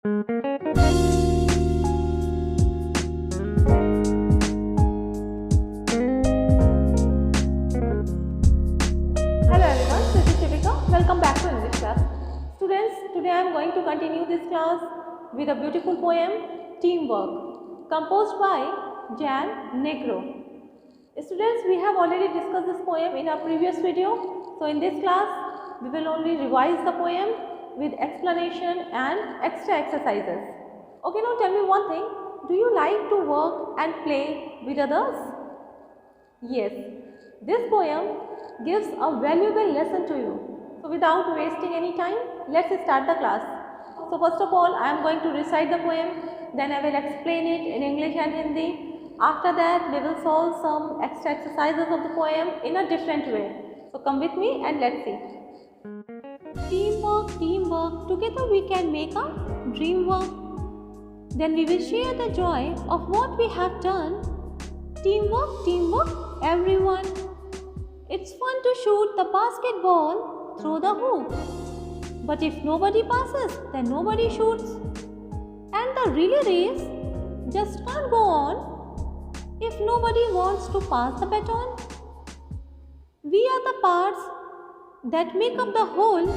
Hello everyone, this is Shivika. Welcome back to English class. Students, today I am going to continue this class with a beautiful poem, Teamwork, composed by Jan Negro. Students, we have already discussed this poem in our previous video. So in this class, we will only revise the poem with explanation and extra exercises. Okay, now tell me one thing. Do you like to work and play with others? Yes, this poem gives a valuable lesson to you. So without wasting any time, let's start the class. So first of all, I am going to recite the poem, then I will explain it in English and Hindi. After that, we will solve some extra exercises of the poem in a different way. So come with me and let's see. Teamwork, teamwork, together we can make a dream work. Then we will share the joy of what we have done. Teamwork, teamwork, everyone. It's fun to shoot the basketball through the hoop. But if nobody passes, then nobody shoots. And the relay race just can't go on if nobody wants to pass the baton. We are the parts that make up the whole,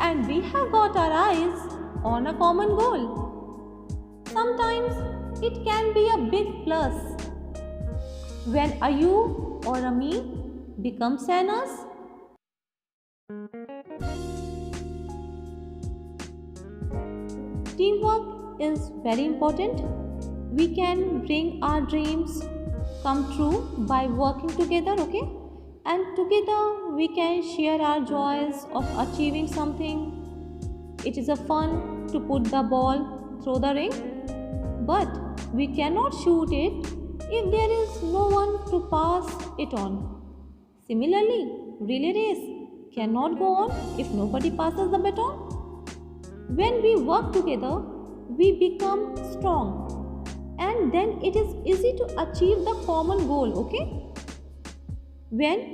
and we have got our eyes on a common goal. Sometimes it can be a big plus when a you or a me becomes an us. Teamwork is very important. We can bring our dreams come true by working together, okay? And together we can share our joys of achieving something. It is a fun to put the ball through the ring, but we cannot shoot it if there is no one to pass it on. Similarly, relay race cannot go on if nobody passes the baton. When we work together, we become strong, and then it is easy to achieve the common goal, okay? When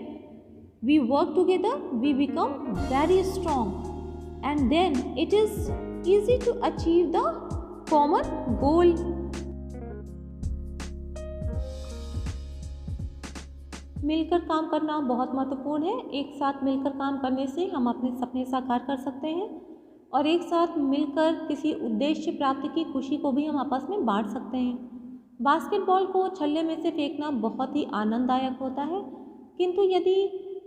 we work together, we become very strong, and then it is easy to achieve the common goal. मिलकर काम करना बहुत महत्वपूर्ण है। एक साथ मिलकर काम करने से हम अपने सपने साकार कर सकते हैं और एक साथ मिलकर किसी उद्देश्य प्राप्ति की खुशी को भी हम आपस में बांट सकते हैं। बास्केटबॉल को छल्ले में से फेंकना बहुत ही आनंददायक होता है, किंतु यदि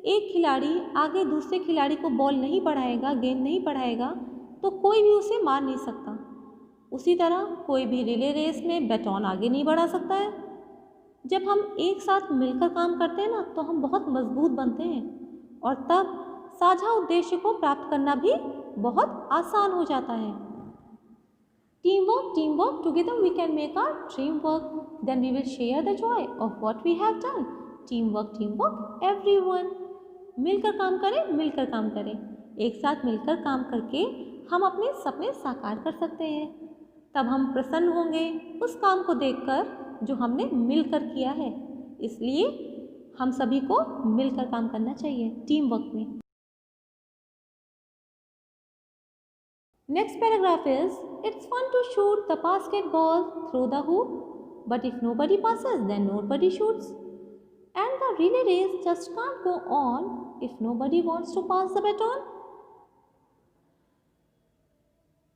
एक खिलाड़ी आगे दूसरे खिलाड़ी को बॉल नहीं बढ़ाएगा, गेंद नहीं बढ़ाएगा, तो कोई भी उसे मार नहीं सकता। उसी तरह कोई भी रिले रेस में बैटन आगे नहीं बढ़ा सकता है। जब हम एक साथ मिलकर काम करते हैं ना, तो हम बहुत मजबूत बनते हैं और तब साझा उद्देश्य को प्राप्त करना भी बहुत आसान हो जाता है। Teamwork, teamwork, together we can make our dream work, then we will share the joy of what we have done. Teamwork, teamwork, everyone. मिलकर काम करें, मिलकर काम करें। एक साथ मिलकर काम करके हम अपने सपने साकार कर सकते हैं। तब हम प्रसन्न होंगे उस काम को देखकर जो हमने मिलकर किया है। इसलिए हम सभी को मिलकर काम करना चाहिए टीम वर्क में। Next paragraph is, it's fun to shoot the basketball through the hoop, but if nobody passes, then nobody shoots. And the relay race just can't go on if nobody wants to pass the baton.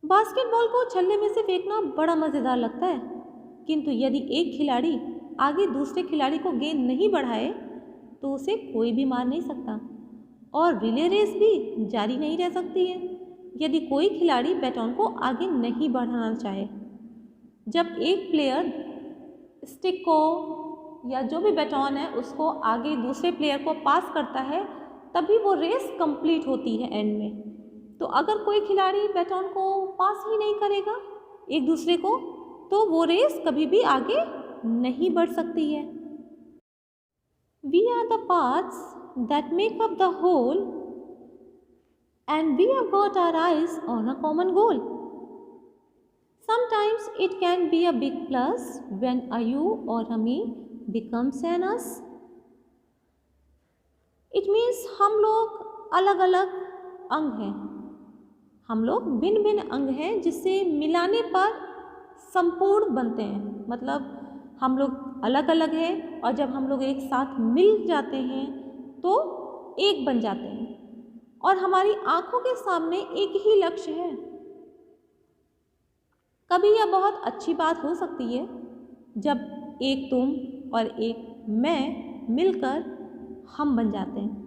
Basketball को छल्ले में से फेंकना बड़ा मज़ेदार लगता है, किंतु यदि एक खिलाड़ी आगे दूसरे खिलाड़ी को गेंद नहीं बढ़ाए तो उसे कोई भी मार नहीं सकता और रिले रेस भी जारी नहीं रह सकती है यदि कोई खिलाड़ी बैटन को आगे नहीं बढ़ाना चाहे। जब एक प्लेयर स्टिक को या जो भी बैटन है उसको आगे दूसरे प्लेयर को पास करता है, तभी वो रेस कंप्लीट होती है एंड में। तो अगर कोई खिलाड़ी बैटन को पास ही नहीं करेगा एक दूसरे को, तो वो रेस कभी भी आगे नहीं बढ़ सकती है। We are the parts that make up the whole, and we have got our eyes on a common goal. Sometimes it can be a big plus when a you or a me becomes an us. It means हम लोग अलग अलग अंग हैं, हम लोग भिन्न भिन्न अंग हैं जिससे मिलाने पर संपूर्ण बनते हैं। मतलब हम लोग अलग अलग हैं और जब हम लोग एक साथ मिल जाते हैं तो एक बन जाते हैं और हमारी आंखों के सामने एक ही लक्ष्य है। कभी यह बहुत अच्छी बात हो सकती है जब एक तुम और एक मैं मिलकर हम बन जाते हैं।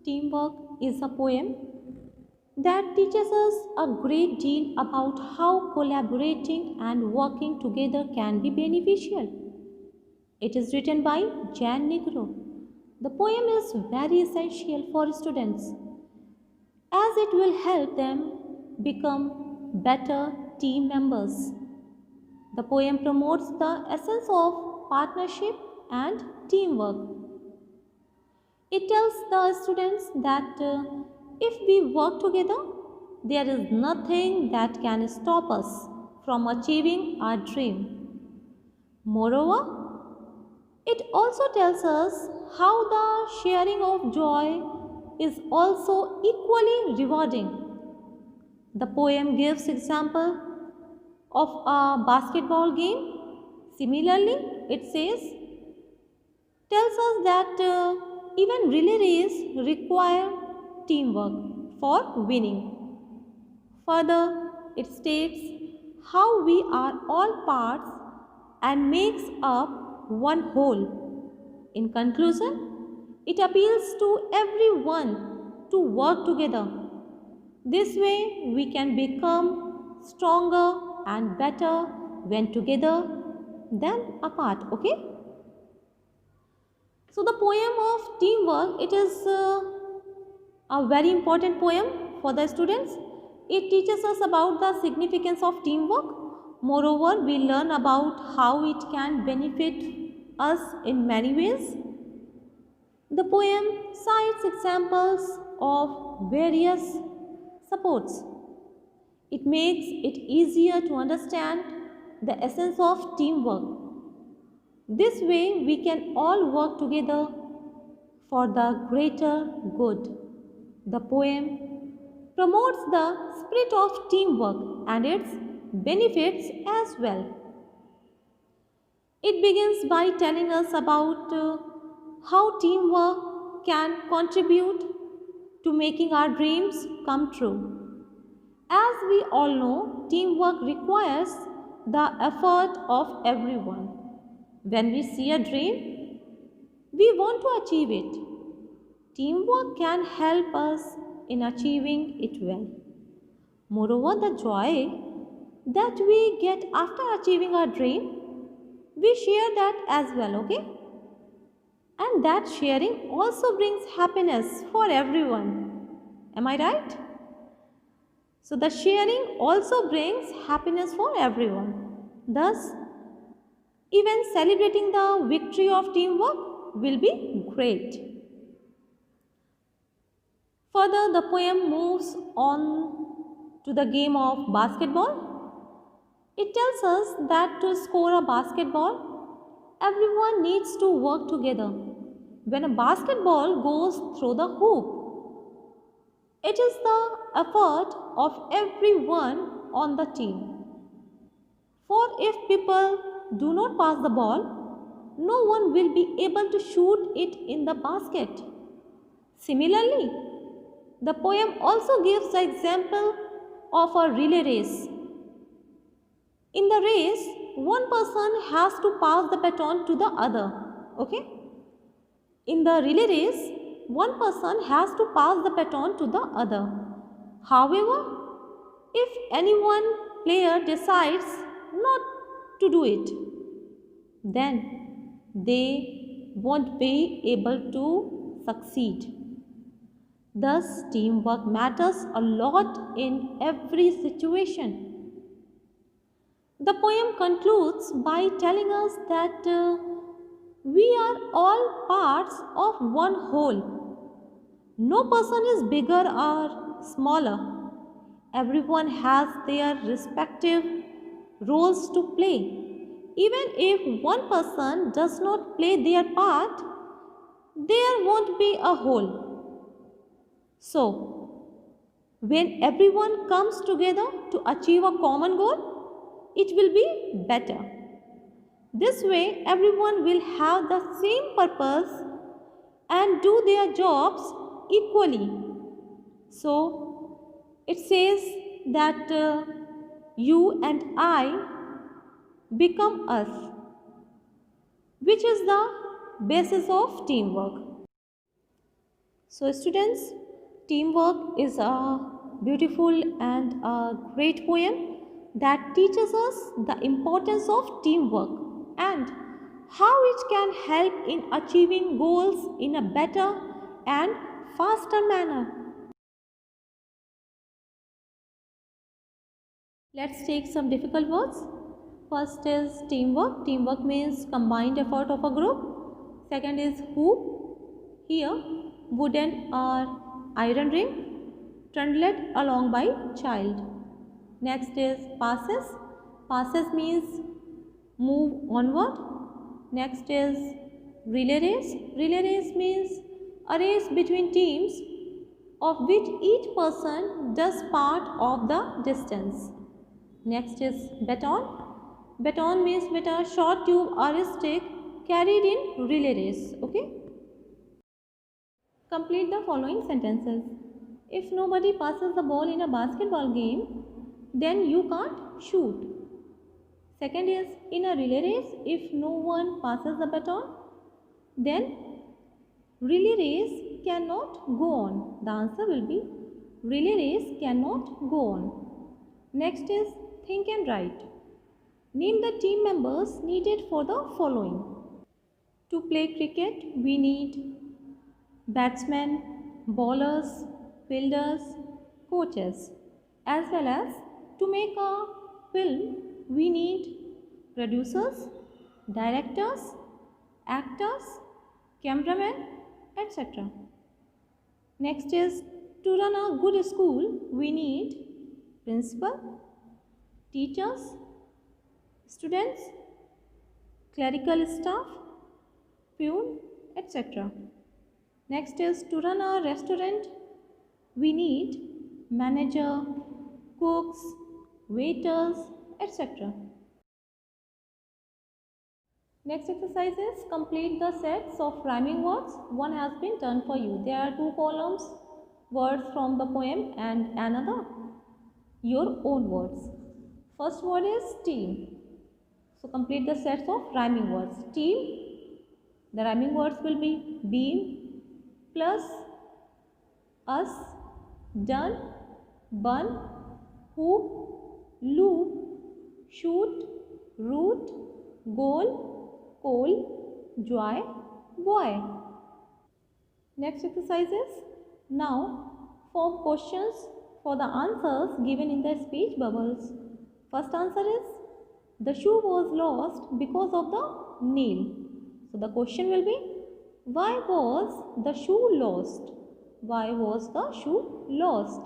Teamwork is a poem that teaches us a great deal about how collaborating and working together can be beneficial. It is written by Jan Negro. The poem is very essential for students as it will help them become better team members. The poem promotes the essence of partnership and teamwork. It tells the students that if we work together, there is nothing that can stop us from achieving our dream. Moreover, it also tells us how the sharing of joy is also equally rewarding. The poem gives example of a basketball game. Similarly, it tells us that even relay race require teamwork for winning. Further, it states how we are all parts and makes up one whole. In conclusion, it appeals to everyone to work together. This way, we can become stronger and better when together than apart. Okay? So the poem of teamwork, it is a very important poem for the students. It teaches us about the significance of teamwork. Moreover, we learn about how it can benefit us in many ways. The poem cites examples of various supports. It makes it easier to understand the essence of teamwork. This way, we can all work together for the greater good. The poem promotes the spirit of teamwork and its benefits as well. It begins by telling us about how teamwork can contribute to making our dreams come true. As we all know, teamwork requires the effort of everyone. When we see a dream, we want to achieve it. Teamwork can help us in achieving it well. Moreover, the joy that we get after achieving our dream, we share that as well, okay? And that sharing also brings happiness for everyone. Am I right? So the sharing also brings happiness for everyone. Thus, even celebrating the victory of teamwork will be great. Further, the poem moves on to the game of basketball. It tells us that to score a basketball, everyone needs to work together. When a basketball goes through the hoop, it is the effort of everyone on the team. For if people do not pass the ball, no one will be able to shoot it in the basket. Similarly, the poem also gives the example of a relay race. In the race, one person has to pass the baton to the other. Okay? In the relay race, one person has to pass the baton to the other. However, if any one player decides not to do it, then they won't be able to succeed. Thus, teamwork matters a lot in every situation. The poem concludes by telling us that we are all parts of one whole. No person is bigger or smaller. Everyone has their respective roles to play. Even if one person does not play their part, there won't be a whole. So, when everyone comes together to achieve a common goal, it will be better. This way, everyone will have the same purpose and do their jobs equally. So, it says that you and I become us, which is the basis of teamwork. So, students, teamwork is a beautiful and a great poem that teaches us the importance of teamwork and how it can help in achieving goals in a better and faster manner. Let's take some difficult words. First is teamwork. Teamwork means combined effort of a group. Second is hoop. Here, wooden or iron ring trundled along by child. Next is passes. Passes means move onward. Next is relay race. Relay race means a race between teams of which each person does part of the distance. Next is baton. Baton means beta short tube or a stick carried in relay race. Okay. Complete the following sentences. If nobody passes the ball in a basketball game, then you can't shoot. Second is in a relay race, if no one passes the baton, then relay race cannot go on. The answer will be relay race cannot go on. Next is think and write. Name the team members needed for the following. To play cricket, we need batsmen, bowlers, fielders, coaches. As well as to make a film, we need producers, directors, actors, cameramen, etc. Next is to run a good school, we need principal, teachers, students, clerical staff, peon, etc. Next is to run a restaurant, we need manager, cooks, waiters, etc. Next exercise is complete the sets of rhyming words. One has been done for you. There are two columns, words from the poem and another, your own words. First word is team. So complete the sets of rhyming words. Team, the rhyming words will be beam, plus, us, done, bun, hoop, loop, shoot, root, goal, coal, joy, boy. Next exercise is now form questions for the answers given in the speech bubbles. First answer is the shoe was lost because of the nail. So the question will be why was the shoe lost? Why was the shoe lost?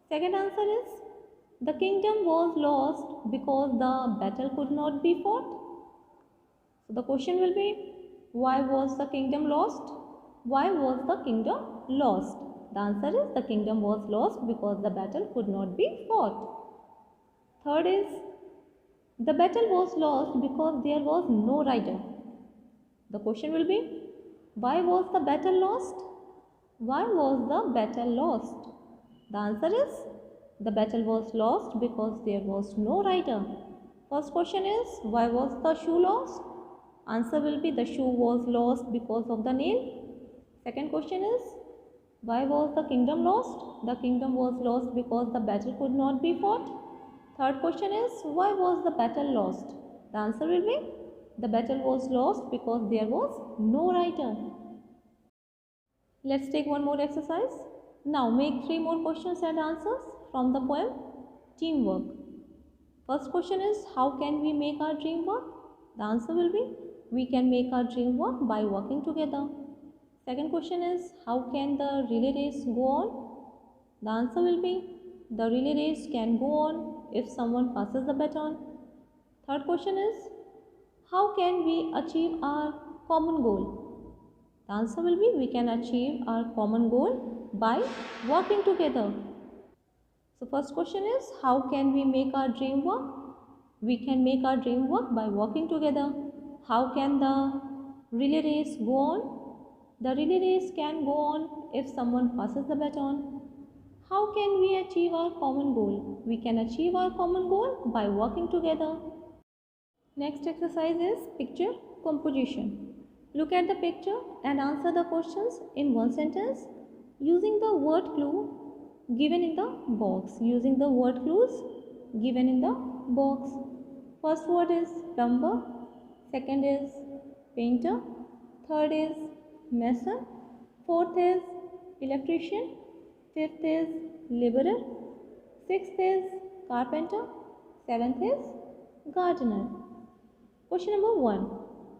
Second answer is the kingdom was lost because the battle could not be fought. So the question will be why was the kingdom lost? Why was the kingdom lost? The answer is the kingdom was lost because the battle could not be fought. Third is the battle was lost because there was no rider. The question will be why was the battle lost? Why was the battle lost? The answer is the battle was lost because there was no rider. First question is why was the shoe lost? Answer will be the shoe was lost because of the nail. Second question is why was the kingdom lost? The kingdom was lost because the battle could not be fought. Third question is why was the battle lost? The answer will be the battle was lost because there was no rider. Let's take one more exercise. Now make 3 more questions and answers from the poem Teamwork. First question is how can we make our dream work? The answer will be we can make our dream work by working together. Second question is how can the relay race go on? The answer will be the relay race can go on if someone passes the baton. Third question is, how can we achieve our common goal? The answer will be, we can achieve our common goal by working together. So first question is, how can we make our dream work? We can make our dream work by working together. How can the relay race go on? The relay race can go on if someone passes the baton. How can we achieve our common goal? We can achieve our common goal by working together. Next exercise is picture composition. Look at the picture and answer the questions in one sentence using the word clue given in the box. Using the word clues given in the box. First word is plumber, second is painter, third is mason, fourth is electrician, fifth is laborer, sixth is carpenter, seventh is gardener. Question number 1.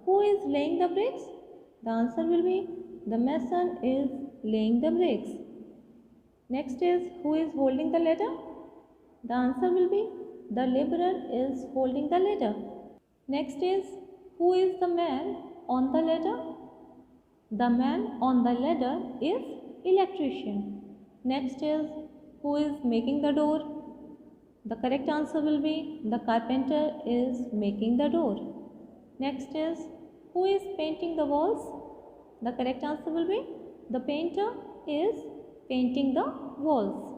Who is laying the bricks? The answer will be, the mason is laying the bricks. Next is, who is holding the ladder? The answer will be, the laborer is holding the ladder. Next is, who is the man on the ladder? The man on the ladder is electrician. Next is, who is making the door? The correct answer will be, the carpenter is making the door. Next is, who is painting the walls? The correct answer will be, the painter is painting the walls.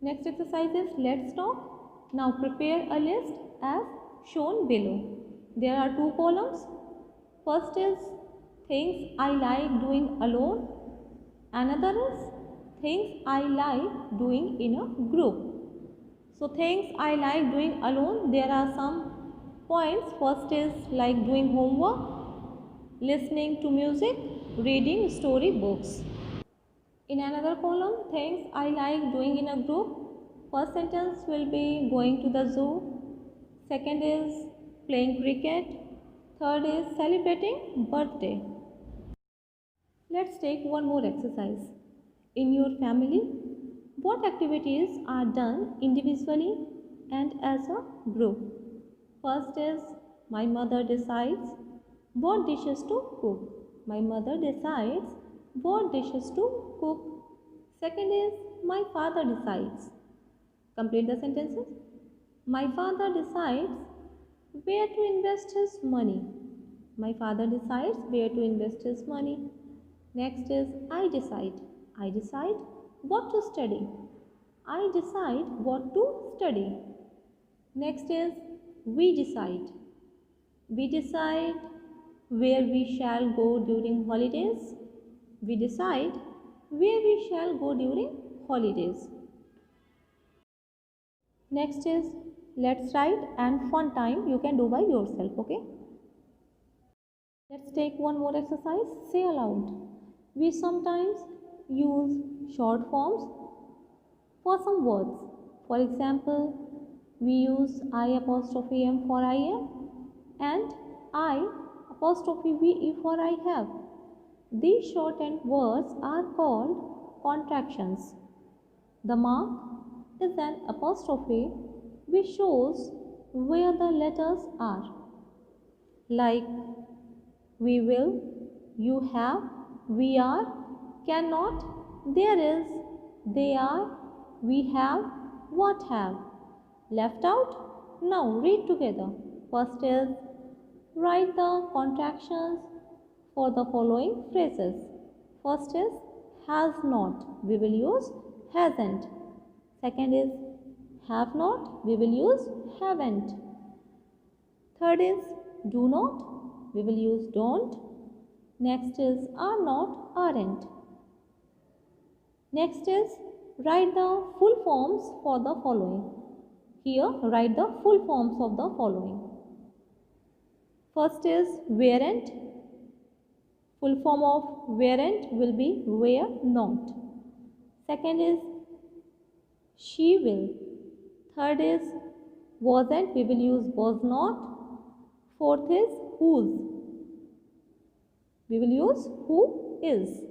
Next exercise is let's talk. Now prepare a list as shown below. There are 2 columns. First is things I like doing alone. Another is things I like doing in a group. So things I like doing alone, there are some points. First is like doing homework, listening to music, reading story books. In another column, things I like doing in a group. First sentence will be going to the zoo. Second is playing cricket. Third is celebrating birthday. Let's take one more exercise. In your family, what activities are done individually and as a group? First is, my mother decides what dishes to cook. My mother decides what dishes to cook. Second is, my father decides. Complete the sentences. My father decides where to invest his money. My father decides where to invest his money. Next is, I decide. I decide what to study. I decide what to study. Next is, we decide. We decide where we shall go during holidays. We decide where we shall go during holidays. Next is let's write and fun time you can do by yourself, okay? Let's take one more exercise. Say aloud. We sometimes use short forms for some words. For example, we use I''M for I am and I''VE for I have. These shortened words are called contractions. The mark is an apostrophe which shows where the letters are, like we will, you have, we are, cannot, there is, they are, we have, what have. Left out? Now read together. First is write the contractions for the following phrases. First is has not. We will use hasn't. Second is have not. We will use haven't. Third is do not. We will use don't. Next is are not, aren't. Next is write the full forms for the following. Here write the full forms of the following. First is weren't. Full form of weren't will be were not. Second is she will. Third is wasn't. We will use was not. Fourth is whose. We will use who is.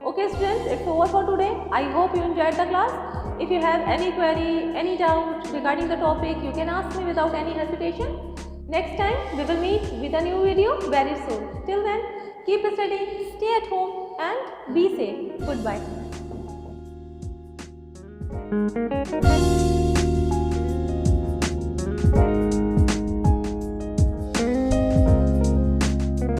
Okay students, it's over for today. I hope you enjoyed the class. If you have any query, any doubt regarding the topic, you can ask me without any hesitation. Next time we will meet with a new video very soon. Till then, keep studying, stay at home and be safe. Goodbye.